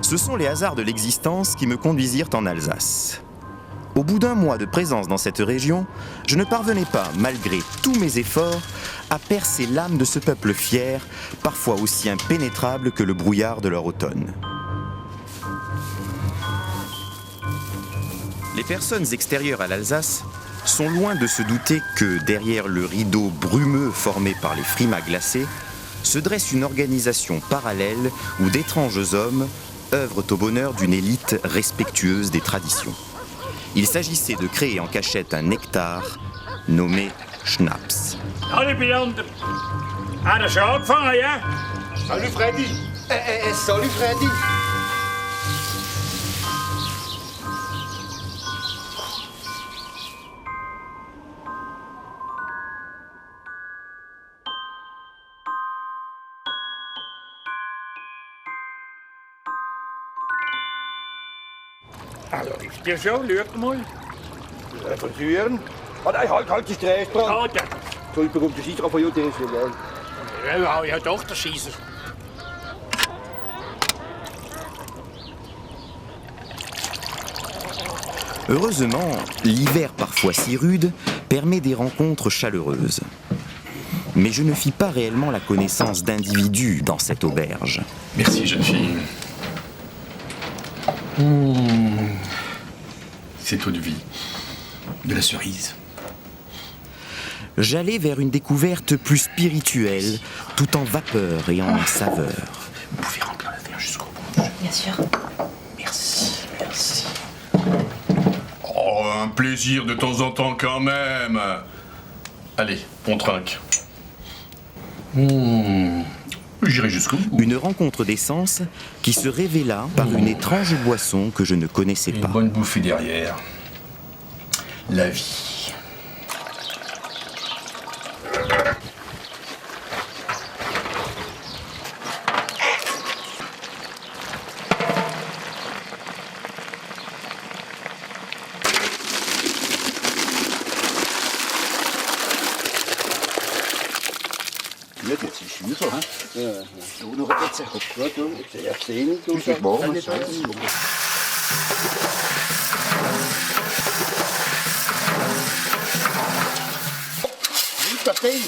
Ce sont les hasards de l'existence qui me conduisirent en Alsace. Au bout d'un mois de présence dans cette région, je ne parvenais pas, malgré tous mes efforts, à percer l'âme de ce peuple fier, parfois aussi impénétrable que le brouillard de leur automne. Les personnes extérieures à l'Alsace sont loin de se douter que, derrière le rideau brumeux formé par les frimas glacés, se dresse une organisation parallèle où d'étranges hommes œuvrent au bonheur d'une élite respectueuse des traditions. Il s'agissait de créer en cachette un nectar nommé Schnaps. Hallo Bianca. Hat er schon angefangen, ja? Salut Freddy. Salut Freddy. Also, ist dir schon? Schau mal. Verzuren. Oh nein, halt die Straße dran. Ah, ja. Entschuldigung, das ist von Juden. Ja, doch, der Schießer. Heureusement, l'hiver parfois si rude permet des rencontres chaleureuses. Mais je ne fis pas réellement la connaissance d'individus dans cette auberge. Merci, jeune fille. C'est eau de vie. De la cerise. J'allais vers une découverte plus spirituelle, tout en vapeur et en saveur. Vous pouvez remplir la verre jusqu'au bout. Bien sûr. Merci, merci. Oh, un plaisir de temps en temps quand même. Allez, on trinque. J'irai jusqu'au bout. Une rencontre d'essence qui se révéla par une étrange boisson que je ne connaissais Une pas. bonne bouffée derrière. La vie. Jetzt ist es so, hä? Ja. Du noch jetzt. Gut, ich sehe nicht. Du bist morgen. Nicht das Ding.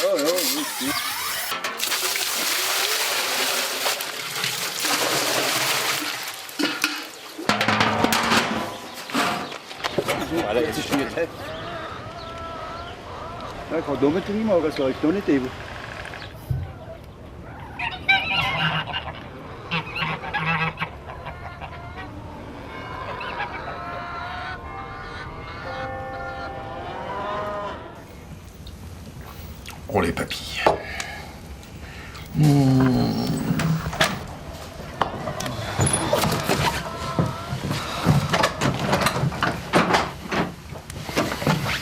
Ja, gut. Voilà, jetzt ist es nicht. Ik ga door met de riem, dat zal ik nog niet even. Oh, les papilles.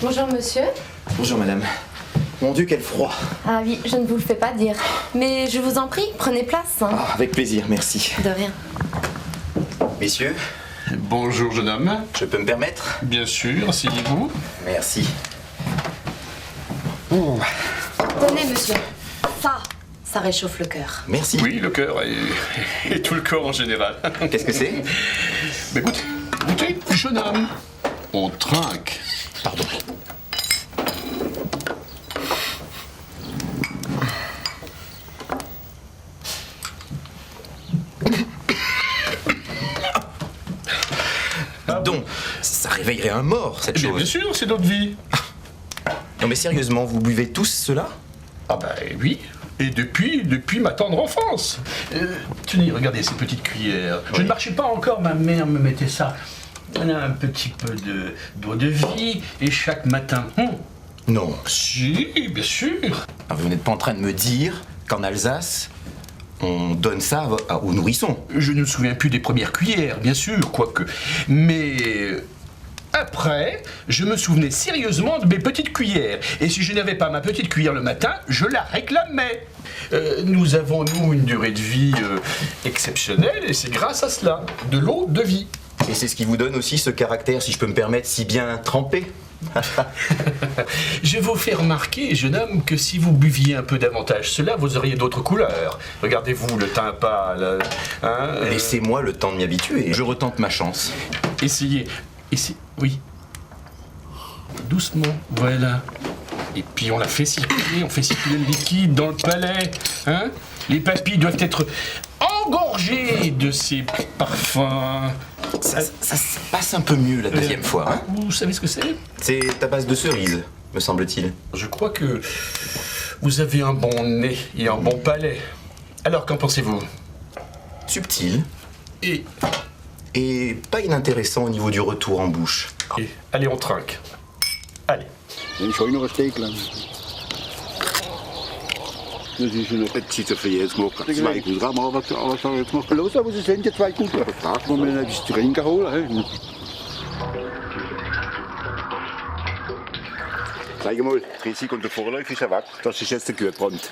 Bonjour monsieur. Bonjour madame. Mon Dieu, quel froid. Ah oui, je ne vous le fais pas dire. Mais je vous en prie, prenez place. Hein. Ah, avec plaisir, merci. De rien. Messieurs, Bonjour, jeune homme. je peux me permettre? Bien sûr, asseyez-vous. Merci. Tenez monsieur. Ça réchauffe le cœur. Merci. Oui, le cœur et tout le corps en général. Qu'est-ce que c'est? Mais goûtez, jeune homme. On trinque. Pardon. Donc, ça réveillerait un mort, cette Bien chose. sûr, c'est notre vie. Non mais sérieusement, vous buvez tous cela? Ah bah oui. Et depuis ma tendre enfance. Tenez, regardez ces petites cuillères. Je ne marchais pas encore, ma mère me mettait ça. Un petit peu d'eau de vie, et chaque matin. Non. Si, bien sûr. Ah, vous n'êtes pas en train de me dire qu'en Alsace, on donne ça aux nourrissons? Je ne me souviens plus des premières cuillères, bien sûr, quoique. Mais après, je me souvenais sérieusement de mes petites cuillères. Et si je n'avais pas ma petite cuillère le matin, je la réclamais. Nous avons, nous, une durée de vie exceptionnelle, et c'est grâce à cela, de l'eau de vie. Et c'est ce qui vous donne aussi ce caractère, si je peux me permettre, si bien trempé? Je vous fais remarquer, jeune homme, que si vous buviez un peu davantage cela, vous auriez d'autres couleurs. Regardez-vous, le teint pâle. Hein, Laissez-moi le temps de m'y habituer. Je retente ma chance. Essayez. Oui. Doucement, voilà. Et puis on la fait circuler, on fait circuler le liquide dans le palais. Hein? Les papilles doivent être engorgées de ces parfums. Ça se passe un peu mieux la deuxième fois. Hein. Vous savez ce que c'est? C'est à base de cerises, me semble-t-il. Je crois que vous avez un bon nez et un bon palais. Alors, qu'en pensez-vous? Subtil Et pas inintéressant au niveau du retour en bouche. allez, on trinque. Allez. Dan zou je nog een steek laten. Dus is een petit verjaarsmok. 2 gram, al wat zou het nog geloofd hebben, ze zijn je 2 koeken. Vraag maar even iets drinken holen. Hè. Zeg maar, het Prinzip und der Vorlauf ist ja weg, das ist jetzt der Gürbrand.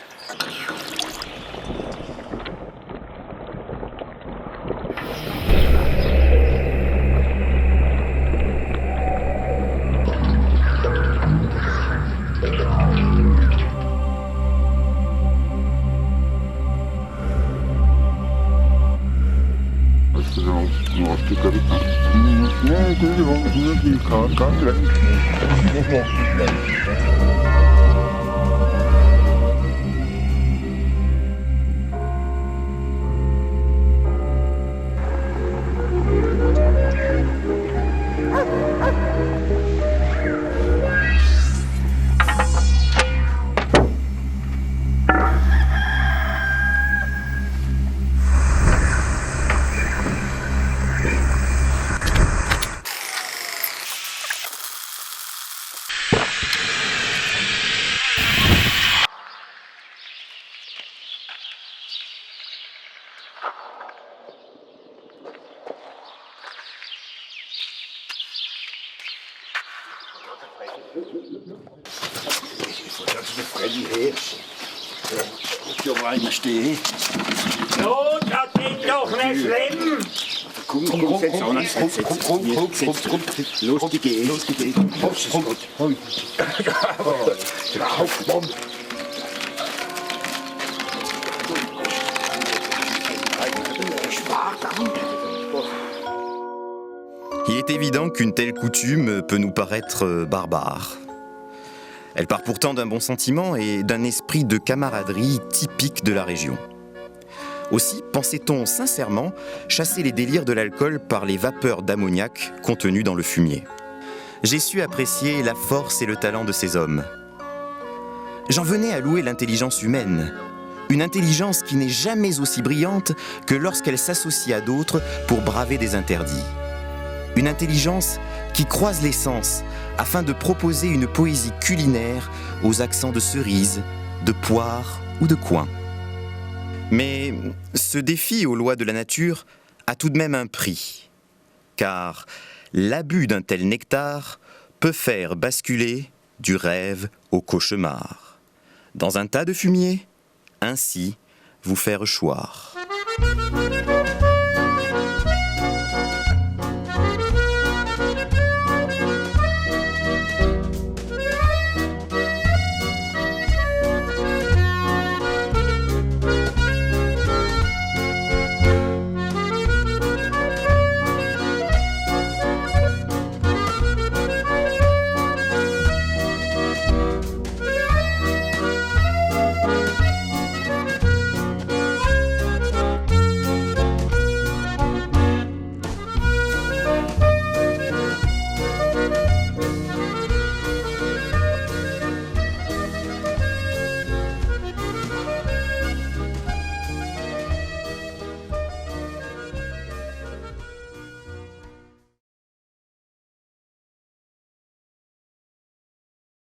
Freddy heers. Op je wijn stehen. No, dat is toch niet slim. Kom, zet zo naar kom. Los die gehen. Kom. Kom. Il est évident qu'une telle coutume peut nous paraître barbare. Elle part pourtant d'un bon sentiment et d'un esprit de camaraderie typique de la région. Aussi pensait-on sincèrement chasser les délires de l'alcool par les vapeurs d'ammoniac contenues dans le fumier. J'ai su apprécier la force et le talent de ces hommes. J'en venais à louer l'intelligence humaine, une intelligence qui n'est jamais aussi brillante que lorsqu'elle s'associe à d'autres pour braver des interdits. Une intelligence qui croise les sens afin de proposer une poésie culinaire aux accents de cerises, de poires ou de coing. Mais ce défi aux lois de la nature a tout de même un prix, car l'abus d'un tel nectar peut faire basculer du rêve au cauchemar. Dans un tas de fumier, ainsi vous faire choir.